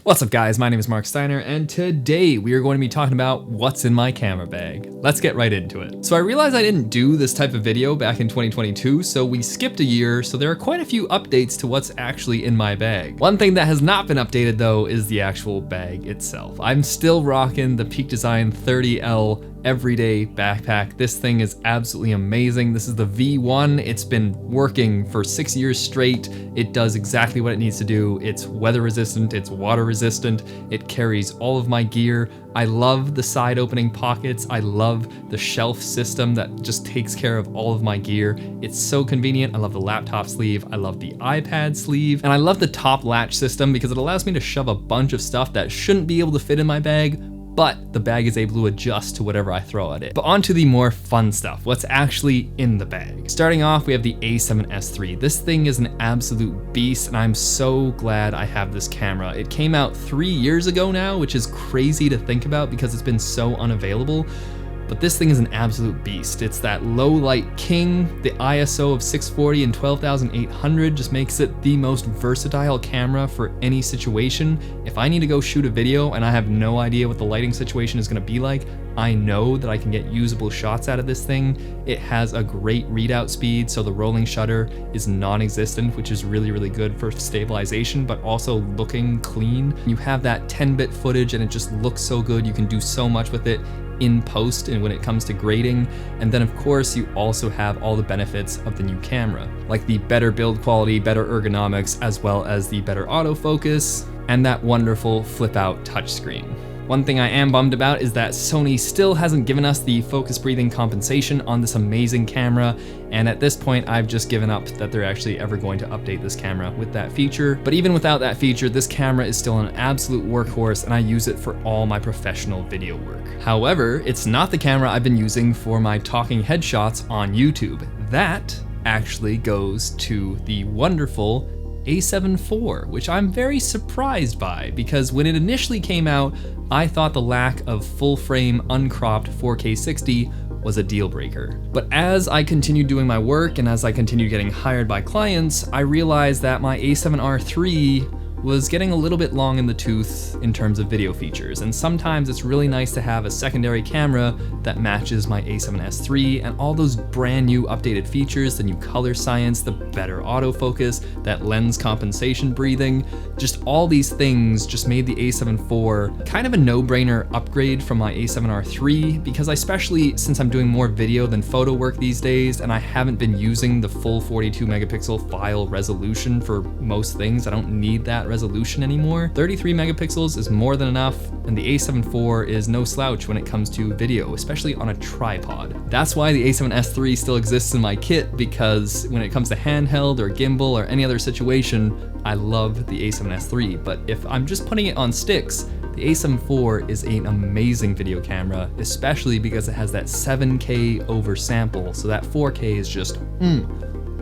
What's up guys, my name is Marc Steiner, and today we are going to be talking about what's in my camera bag. Let's get right into it. So I realized I didn't do this type of video back in 2022, so we skipped a year, so there are quite a few updates to what's actually in my bag. One thing that has not been updated though is the actual bag itself. I'm still rocking the Peak Design 30L everyday backpack. This thing is absolutely amazing. This is the V1. It's been working for 6 years straight. It does exactly what it needs to do. It's weather resistant, it's water resistant, it carries all of my gear. I love the side opening pockets. I love the shelf system that just takes care of all of my gear. It's so convenient. I love the laptop sleeve. I love the iPad sleeve. And I love the top latch system because it allows me to shove a bunch of stuff that shouldn't be able to fit in my bag, but the bag is able to adjust to whatever I throw at it. But on to the more fun stuff, what's actually in the bag. Starting off, we have the A7S III. This thing is an absolute beast, and I'm so glad I have this camera. It came out 3 years ago now, which is crazy to think about because it's been so unavailable. But this thing is an absolute beast. It's that low light king. The ISO of 640 and 12,800 just makes it the most versatile camera for any situation. If I need to go shoot a video and I have no idea what the lighting situation is gonna be like, I know that I can get usable shots out of this thing. It has a great readout speed, so the rolling shutter is non-existent, which is really, really good for stabilization, but also looking clean. You have that 10-bit footage and it just looks so good. You can do so much with it in post and when it comes to grading. And then of course you also have all the benefits of the new camera, like the better build quality, better ergonomics, as well as the better autofocus and that wonderful flip out touchscreen. One thing I am bummed about is that Sony still hasn't given us the focus breathing compensation on this amazing camera, and at this point I've just given up that they're actually ever going to update this camera with that feature. But even without that feature, this camera is still an absolute workhorse and I use it for all my professional video work. However, it's not the camera I've been using for my talking headshots on YouTube. That actually goes to the wonderful A7 IV, which I'm very surprised by because when it initially came out, I thought the lack of full frame uncropped 4K 60 was a deal breaker. But as I continued doing my work and as I continued getting hired by clients, I realized that my A7R III was getting a little bit long in the tooth in terms of video features, and sometimes it's really nice to have a secondary camera that matches my A7S III and all those brand new updated features, the new color science, the better autofocus, that lens compensation breathing, just all these things just made the A7 IV kind of a no-brainer upgrade from my A7R III, because especially since I'm doing more video than photo work these days and I haven't been using the full 42 megapixel file resolution for most things, I don't need that resolution anymore. 33 megapixels is more than enough, and the A7 IV is no slouch when it comes to video, especially on a tripod. That's why the A7S III still exists in my kit, because when it comes to handheld or gimbal or any other situation, I love the A7S III. But if I'm just putting it on sticks, the A7 IV is an amazing video camera, especially because it has that 7K oversample, so that 4K is just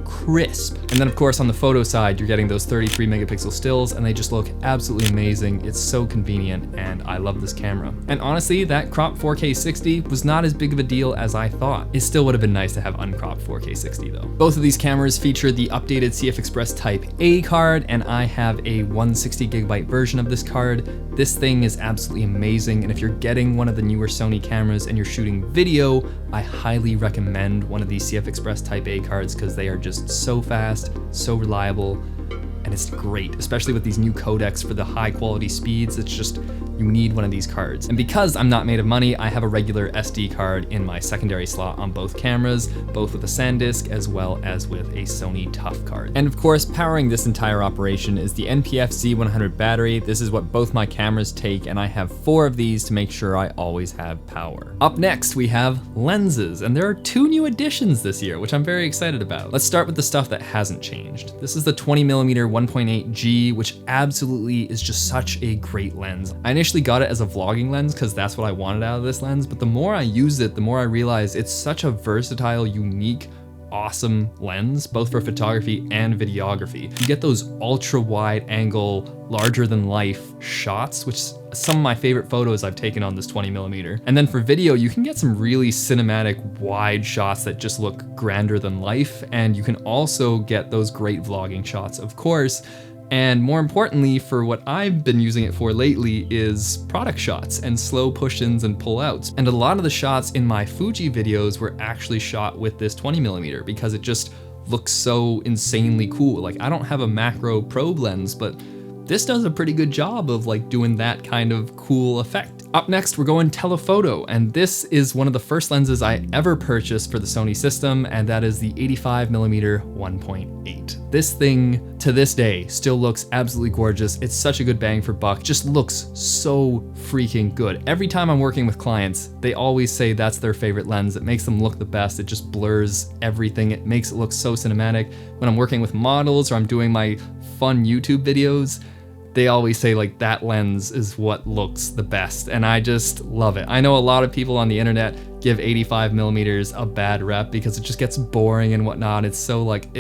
crisp. And then of course on the photo side, you're getting those 33 megapixel stills and they just look absolutely amazing. It's so convenient and I love this camera. And honestly, that cropped 4K 60 was not as big of a deal as I thought. It still would have been nice to have uncropped 4K 60 though. Both of these cameras feature the updated CF Express Type A card, and I have a 160 gigabyte version of this card. This thing is absolutely amazing, and if you're getting one of the newer Sony cameras and you're shooting video, I highly recommend one of these CF Express Type A cards because they are just so fast, so reliable, and it's great, especially with these new codecs for the high quality speeds. It's just, you need one of these cards. And because I'm not made of money, I have a regular SD card in my secondary slot on both cameras, both with a SanDisk as well as with a Sony TUF card. And of course, powering this entire operation is the NPF Z100 battery. This is what both my cameras take, and I have 4 of these to make sure I always have power. Up next, we have lenses, and there are 2 new additions this year, which I'm very excited about. Let's start with the stuff that hasn't changed. This is the 20mm 1.8G, which absolutely is just such a great lens. I initially got it as a vlogging lens because that's what I wanted out of this lens, but the more I use it, the more I realize it's such a versatile, unique, awesome lens, both for photography and videography. You get those ultra wide angle, larger than life shots, which some of my favorite photos I've taken on this 20mm. And then for video, you can get some really cinematic wide shots that just look grander than life. And you can also get those great vlogging shots. Of course, And more importantly, for what I've been using it for lately is product shots and slow push-ins and pull-outs. And a lot of the shots in my Fuji videos were actually shot with this 20mm because it just looks so insanely cool. Like, I don't have a macro probe lens, but this does a pretty good job of like doing that kind of cool effect. Up next, we're going telephoto, and this is one of the first lenses I ever purchased for the Sony system, and that is the 85mm 1.8. This thing, to this day, still looks absolutely gorgeous. It's such a good bang for buck, just looks so freaking good. Every time I'm working with clients, they always say that's their favorite lens. It makes them look the best. It just blurs everything. It makes it look so cinematic. When I'm working with models or I'm doing my fun YouTube videos, they always say like that lens is what looks the best, and I just love it. I know a lot of people on the internet give 85mm a bad rep because it just gets boring and whatnot. It's so like,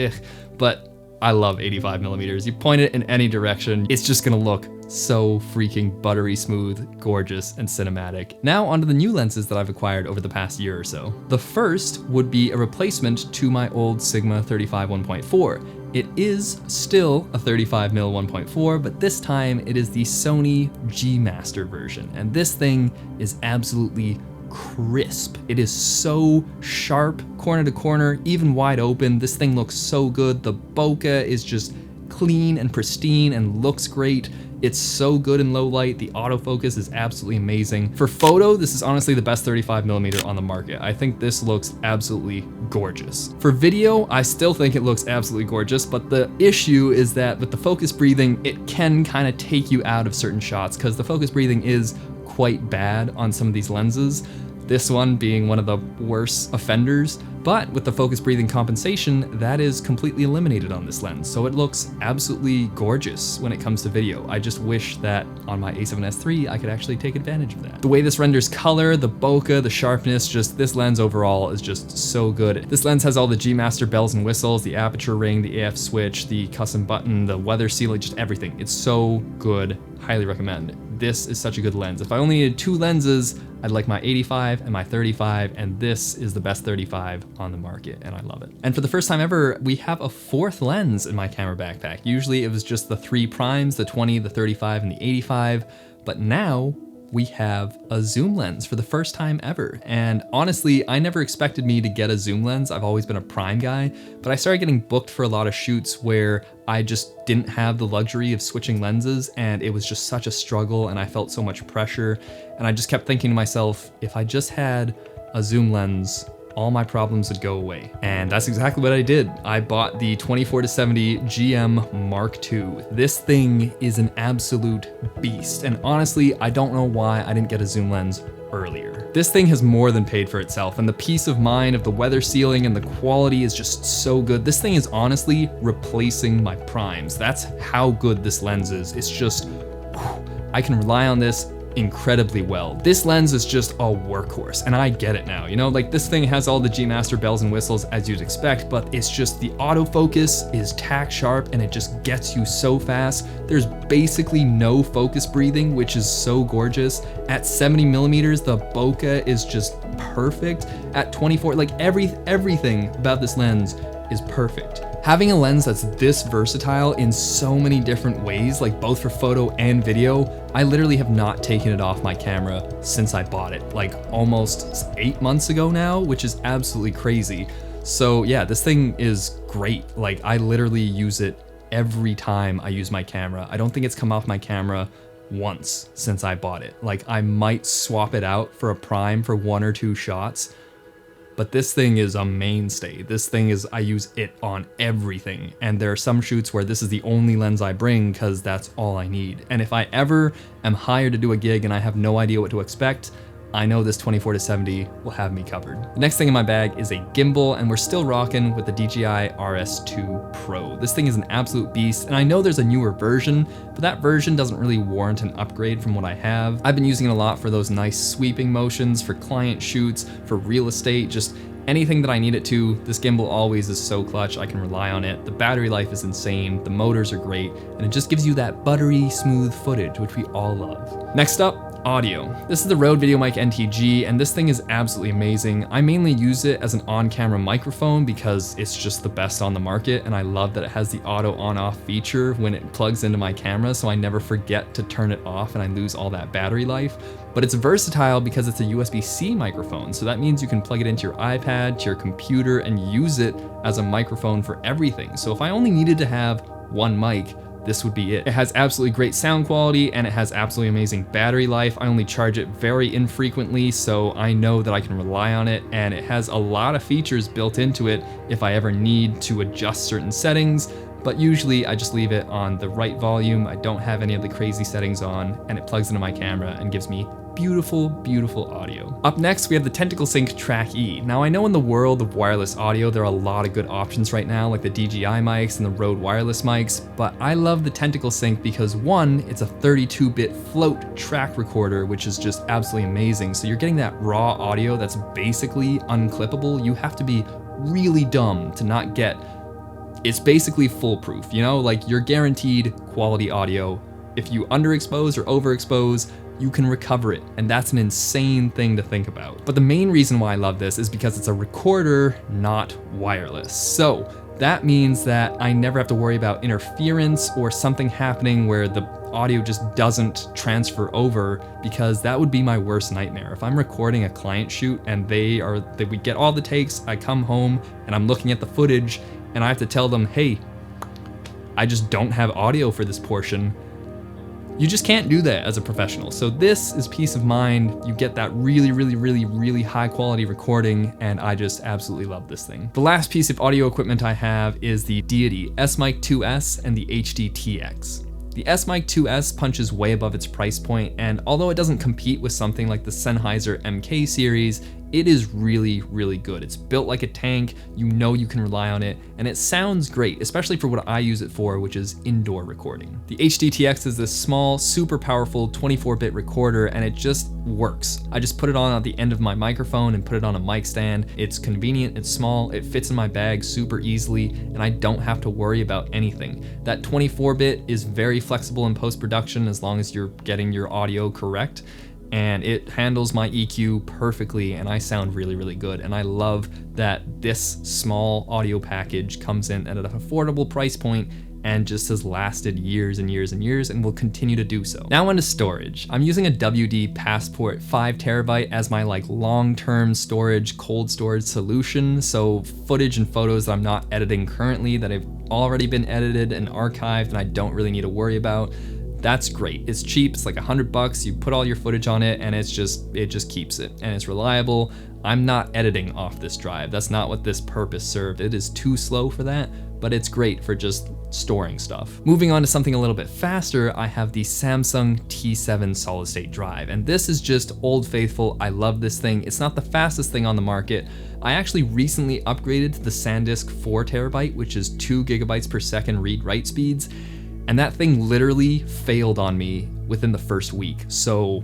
but I love 85mm. You point it in any direction, it's just gonna look so freaking buttery smooth, gorgeous, and cinematic. Now onto the new lenses that I've acquired over the past year or so. The first would be a replacement to my old Sigma 35 1.4. It is still a 35mm 1.4, but this time it is the Sony G Master version. And this thing is absolutely crisp. It is so sharp, corner to corner, even wide open. This thing looks so good. The bokeh is just clean and pristine and looks great. It's so good in low light. The autofocus is absolutely amazing. For photo, this is honestly the best 35mm on the market. I think this looks absolutely gorgeous. For video, I still think it looks absolutely gorgeous, but the issue is that with the focus breathing, it can kind of take you out of certain shots because the focus breathing is quite bad on some of these lenses. This one being one of the worst offenders, but with the focus breathing compensation, that is completely eliminated on this lens. So it looks absolutely gorgeous when it comes to video. I just wish that on my A7S III, I could actually take advantage of that. The way this renders color, the bokeh, the sharpness, just this lens overall is just so good. This lens has all the G Master bells and whistles, the aperture ring, the AF switch, the custom button, the weather sealing, just everything. It's so good, highly recommend. This is such a good lens. If I only needed two lenses, I'd like my 85 and my 35, and this is the best 35 on the market, and I love it. And for the first time ever, we have a fourth lens in my camera backpack. Usually it was just the three primes, the 20, the 35, and the 85, but now we have a zoom lens for the first time ever. And honestly, I never expected me to get a zoom lens. I've always been a prime guy, but I started getting booked for a lot of shoots where I just didn't have the luxury of switching lenses, and it was just such a struggle, and I felt so much pressure. And I just kept thinking to myself, if I just had a zoom lens, all my problems would go away. And that's exactly what I did. I bought the 24-70 GM Mark II. This thing is an absolute beast. And honestly, I don't know why I didn't get a zoom lens earlier. This thing has more than paid for itself, and the peace of mind of the weather sealing and the quality is just so good. This thing is honestly replacing my primes. That's how good this lens is. It's just, I can rely on this incredibly well. This lens is just a workhorse, and I get it now. You know, like this thing has all the G Master bells and whistles as you'd expect, but it's just the autofocus is tack sharp and it just gets you so fast. There's basically no focus breathing, which is so gorgeous. At 70mm, the bokeh is just perfect. At 24, like everything about this lens is perfect. Having a lens that's this versatile in so many different ways, like both for photo and video, I literally have not taken it off my camera since I bought it, like almost 8 months ago now, which is absolutely crazy. So yeah, this thing is great. Like I literally use it every time I use my camera. I don't think it's come off my camera once since I bought it. Like I might swap it out for a prime for 1 or 2 shots, but this thing is a mainstay. This thing is, I use it on everything. And there are some shoots where this is the only lens I bring because that's all I need. And if I ever am hired to do a gig and I have no idea what to expect, I know this 24-70 will have me covered. The next thing in my bag is a gimbal, and we're still rocking with the DJI RS2 Pro. This thing is an absolute beast, and I know there's a newer version, but that version doesn't really warrant an upgrade from what I have. I've been using it a lot for those nice sweeping motions, for client shoots, for real estate, just anything that I need it to. This gimbal always is so clutch, I can rely on it. The battery life is insane, the motors are great, and it just gives you that buttery, smooth footage, which we all love. Next up, Audio. This is the Rode VideoMic NTG, and this thing is absolutely amazing. I mainly use it as an on-camera microphone because it's just the best on the market, and I love that it has the auto on-off feature when it plugs into my camera, so I never forget to turn it off and I lose all that battery life. But it's versatile because it's a USB-C microphone, so that means you can plug it into your iPad, to your computer, and use it as a microphone for everything. So if I only needed to have one mic, this would be it. It has absolutely great sound quality and it has absolutely amazing battery life. I only charge it very infrequently, so I know that I can rely on it, and it has a lot of features built into it if I ever need to adjust certain settings, but usually I just leave it on the right volume. I don't have any of the crazy settings on, and it plugs into my camera and gives me beautiful, beautiful audio. Up next, we have the Tentacle Sync Track E. Now, I know in the world of wireless audio, there are a lot of good options right now, like the DJI mics and the Rode wireless mics, but I love the Tentacle Sync because one, it's a 32-bit float track recorder, which is just absolutely amazing. So you're getting that raw audio that's basically unclippable. You have to be really dumb to not get, it's basically foolproof, you know? Like, you're guaranteed quality audio. If you underexpose or overexpose, you can recover it, and that's an insane thing to think about. But the main reason why I love this is because it's a recorder, not wireless. So that means that I never have to worry about interference or something happening where the audio just doesn't transfer over, because that would be my worst nightmare. If I'm recording a client shoot and we get all the takes, I come home and I'm looking at the footage and I have to tell them, hey, I just don't have audio for this portion. You just can't do that as a professional. So this is peace of mind. You get that really, really, really, really high quality recording, and I just absolutely love this thing. The last piece of audio equipment I have is the Deity S-Mic 2S and the HD-TX. The S-Mic 2S punches way above its price point, and although it doesn't compete with something like the Sennheiser MK series, it is really, really good. It's built like a tank, you know you can rely on it, and it sounds great, especially for what I use it for, which is indoor recording. The HD-TX is this small, super powerful 24-bit recorder, and it just works. I just put it on at the end of my microphone and put it on a mic stand. It's convenient, it's small, it fits in my bag super easily, and I don't have to worry about anything. That 24-bit is very flexible in post-production as long as you're getting your audio correct, and it handles my EQ perfectly, and I sound really, really good. And I love that this small audio package comes in at an affordable price point and just has lasted years and years and years and will continue to do so. Now onto storage. I'm using a WD Passport 5 terabyte as my long-term storage, cold storage solution. So footage and photos that I'm not editing currently, that have already been edited and archived and I don't really need to worry about, that's great. It's cheap, it's like $100. You put all your footage on it and it just keeps it, and it's reliable. I'm not editing off this drive. That's not what this purpose served. It is too slow for that, but it's great for just storing stuff. Moving on to something a little bit faster, I have the Samsung T7 solid state drive, and this is just old faithful. I love this thing. It's not the fastest thing on the market. I actually recently upgraded to the SanDisk 4 terabyte, which is 2 gigabytes per second read-write speeds. And that thing literally failed on me within the first week. So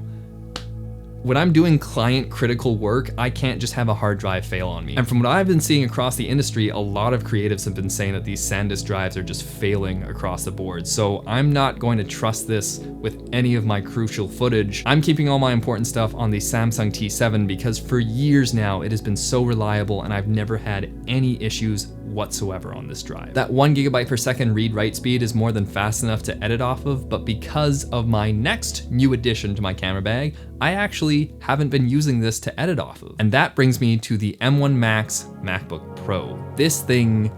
when I'm doing client critical work, I can't just have a hard drive fail on me. And from what I've been seeing across the industry, a lot of creatives have been saying that these SanDisk drives are just failing across the board. So I'm not going to trust this with any of my crucial footage. I'm keeping all my important stuff on the Samsung T7 because for years now, it has been so reliable and I've never had any issues whatsoever on this drive. That 1 gigabyte per second read-write speed is more than fast enough to edit off of, but because of my next new addition to my camera bag, I actually haven't been using this to edit off of. And that brings me to the M1 Max MacBook Pro. This thing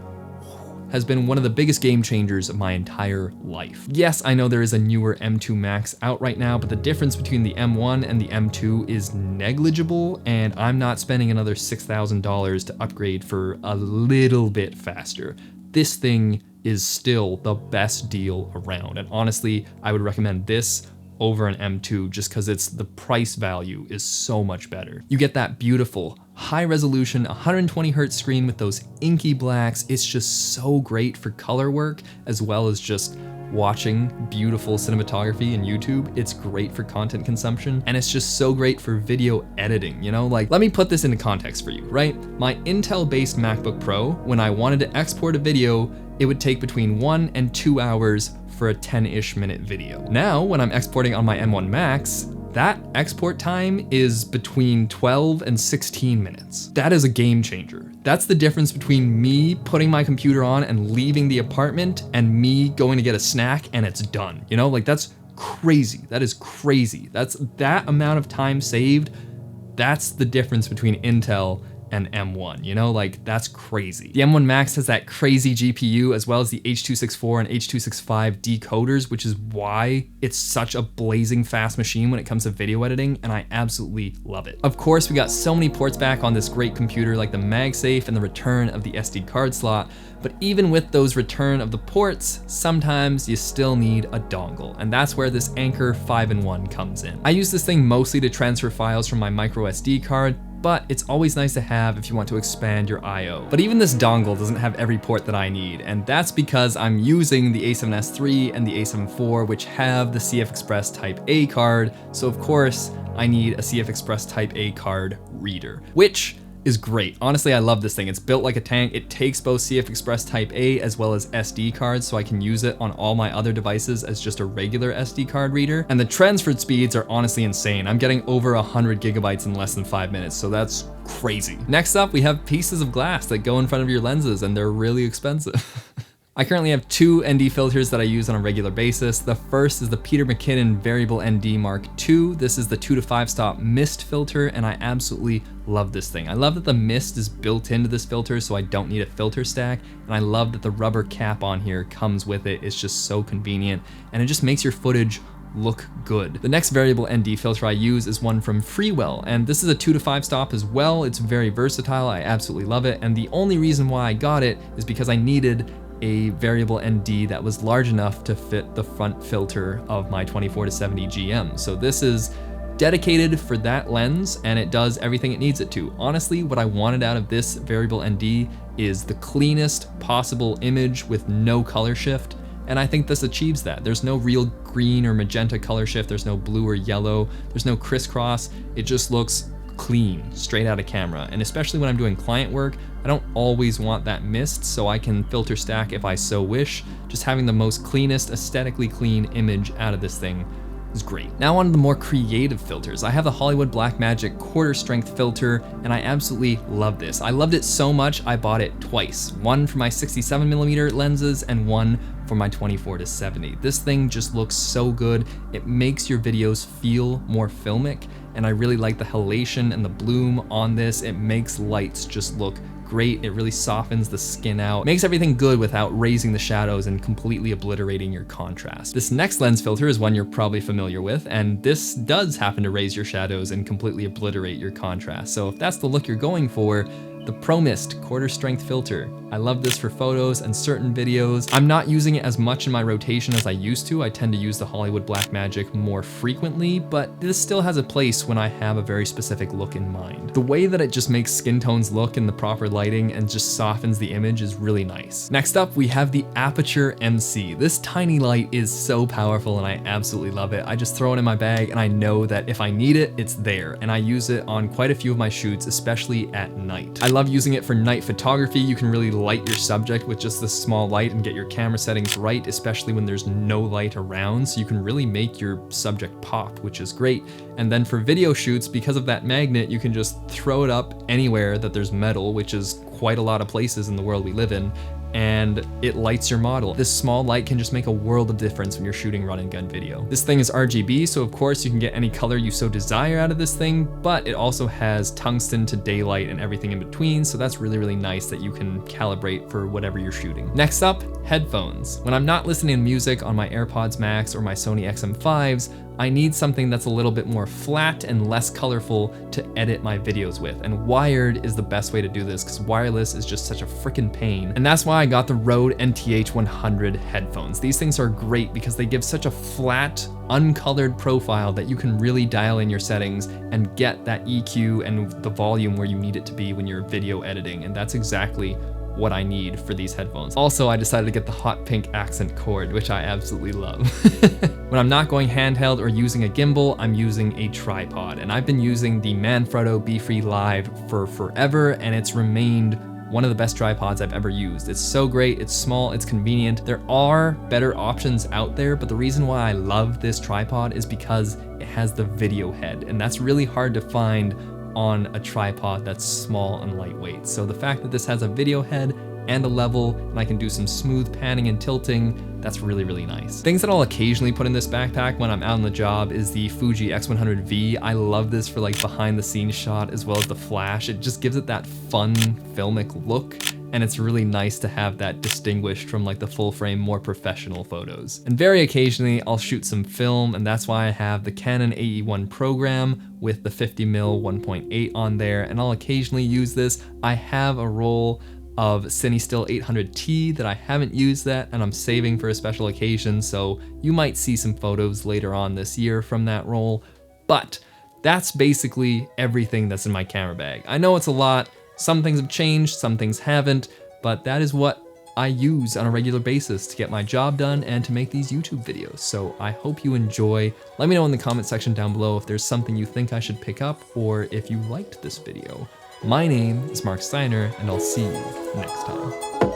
has been one of the biggest game changers of my entire life. Yes, I know there is a newer M2 Max out right now, but the difference between the M1 and the M2 is negligible, and I'm not spending another $6,000 to upgrade for a little bit faster. This thing is still the best deal around, and honestly, I would recommend this over an M2 just because the price value is so much better. You get that beautiful high resolution 120 hertz screen with those inky blacks. It's just so great for color work as well as just watching beautiful cinematography in YouTube. It's great for content consumption, and it's just so great for video editing, you know? Like, let me put this into context for you, right? My Intel-based MacBook Pro, when I wanted to export a video, it would take between 1 and 2 hours for a 10-ish minute video. Now, when I'm exporting on my M1 Max, That export time is between 12 and 16 minutes. That is a game changer. That's the difference between me putting my computer on and leaving the apartment and me going to get a snack and it's done. You know, like that's crazy. That is crazy. That's that amount of time saved. That's the difference between Intel and M1, you know, like that's crazy. The M1 Max has that crazy GPU as well as the H.264 and H.265 decoders, which is why it's such a blazing fast machine when it comes to video editing, and I absolutely love it. Of course, we got so many ports back on this great computer, like the MagSafe and the return of the SD card slot, but even with those return of the ports, sometimes you still need a dongle, and that's where this Anker 5-in-1 comes in. I use this thing mostly to transfer files from my micro SD card, but it's always nice to have if you want to expand your I/O. But even this dongle doesn't have every port that I need, and that's because I'm using the A7S III and the A7 IV, which have the CF Express Type A card, so of course I need a CF Express Type A card reader, which is great. Honestly, I love this thing. It's built like a tank. It takes both CF Express Type A as well as SD cards, so I can use it on all my other devices as just a regular SD card reader. And the transfer speeds are honestly insane. I'm getting over 100 gigabytes in less than 5 minutes, so that's crazy. Next up, we have pieces of glass that go in front of your lenses, and they're really expensive. I currently have two ND filters that I use on a regular basis. The first is the Peter McKinnon Variable ND Mark II. This is the 2 to 5 stop mist filter, and I absolutely love this thing. I love that the mist is built into this filter, so I don't need a filter stack, and I love that the rubber cap on here comes with it. It's just so convenient, and it just makes your footage look good. The next variable ND filter I use is one from Freewell, and this is a 2 to 5 stop as well. It's very versatile. I absolutely love it, and the only reason why I got it is because I needed a variable ND that was large enough to fit the front filter of my 24-70 GM. So this is dedicated for that lens, and it does everything it needs it to. Honestly, what I wanted out of this variable ND is the cleanest possible image with no color shift, and I think this achieves that. There's no real green or magenta color shift, there's no blue or yellow, there's no crisscross. It just looks clean, straight out of camera. And especially when I'm doing client work, I don't always want that mist, so I can filter stack if I so wish. Just having the most cleanest, aesthetically clean image out of this thing is great. Now on to the more creative filters. I have the Hollywood Blackmagic quarter strength filter, and I absolutely love this. I loved it so much I bought it twice. One for my 67mm lenses and one for my 24-70. This thing just looks so good. It makes your videos feel more filmic, and I really like the halation and the bloom on this. It makes lights just look great. It really softens the skin out, makes everything good without raising the shadows and completely obliterating your contrast. This next lens filter is one you're probably familiar with, and this does happen to raise your shadows and completely obliterate your contrast. So if that's the look you're going for, the Pro Mist quarter strength filter. I love this for photos and certain videos. I'm not using it as much in my rotation as I used to. I tend to use the Hollywood Blackmagic more frequently, but this still has a place when I have a very specific look in mind. The way that it just makes skin tones look in the proper lighting and just softens the image is really nice. Next up, we have the Aperture MC. This tiny light is so powerful and I absolutely love it. I just throw it in my bag and I know that if I need it, it's there. And I use it on quite a few of my shoots, especially at night. I love using it for night photography. You can really light your subject with just this small light and get your camera settings right, especially when there's no light around. So you can really make your subject pop, which is great. And then for video shoots, because of that magnet, you can just throw it up anywhere that there's metal, which is quite a lot of places in the world we live in, and it lights your model. This small light can just make a world of difference when you're shooting run and gun video. This thing is RGB, so of course you can get any color you so desire out of this thing, but it also has tungsten to daylight and everything in between, so that's really, really nice that you can calibrate for whatever you're shooting. Next up, headphones. When I'm not listening to music on my AirPods Max or my Sony XM5s, I need something that's a little bit more flat and less colorful to edit my videos with, and wired is the best way to do this because wireless is just such a freaking pain. And that's why I got the Rode NTH 100 headphones. These things are great because they give such a flat, uncolored profile that you can really dial in your settings and get that EQ and the volume where you need it to be when you're video editing, and that's exactly what I need for these headphones. Also, I decided to get the hot pink accent cord, which I absolutely love. When I'm not going handheld or using a gimbal, I'm using a tripod, and I've been using the Manfrotto Be Free Live for forever, and it's remained one of the best tripods I've ever used. It's so great, it's small, it's convenient. There are better options out there, but the reason why I love this tripod is because it has the video head, and that's really hard to find on a tripod that's small and lightweight. So the fact that this has a video head and a level, and I can do some smooth panning and tilting, that's really, really nice. Things that I'll occasionally put in this backpack when I'm out on the job is the Fuji X100V. I love this for like behind the scenes shot as well as the flash. It just gives it that fun filmic look, and it's really nice to have that distinguished from like the full frame, more professional photos. And very occasionally I'll shoot some film, and that's why I have the Canon AE1 program with the 50mm 1.8 on there, and I'll occasionally use this. I have a roll of CineStill 800T that I haven't used that, and I'm saving for a special occasion, so you might see some photos later on this year from that roll. But that's basically everything that's in my camera bag. I know it's a lot, some things have changed, some things haven't, but that is what I use on a regular basis to get my job done and to make these YouTube videos. So I hope you enjoy. Let me know in the comment section down below if there's something you think I should pick up or if you liked this video. My name is Marc Steiner, and I'll see you next time.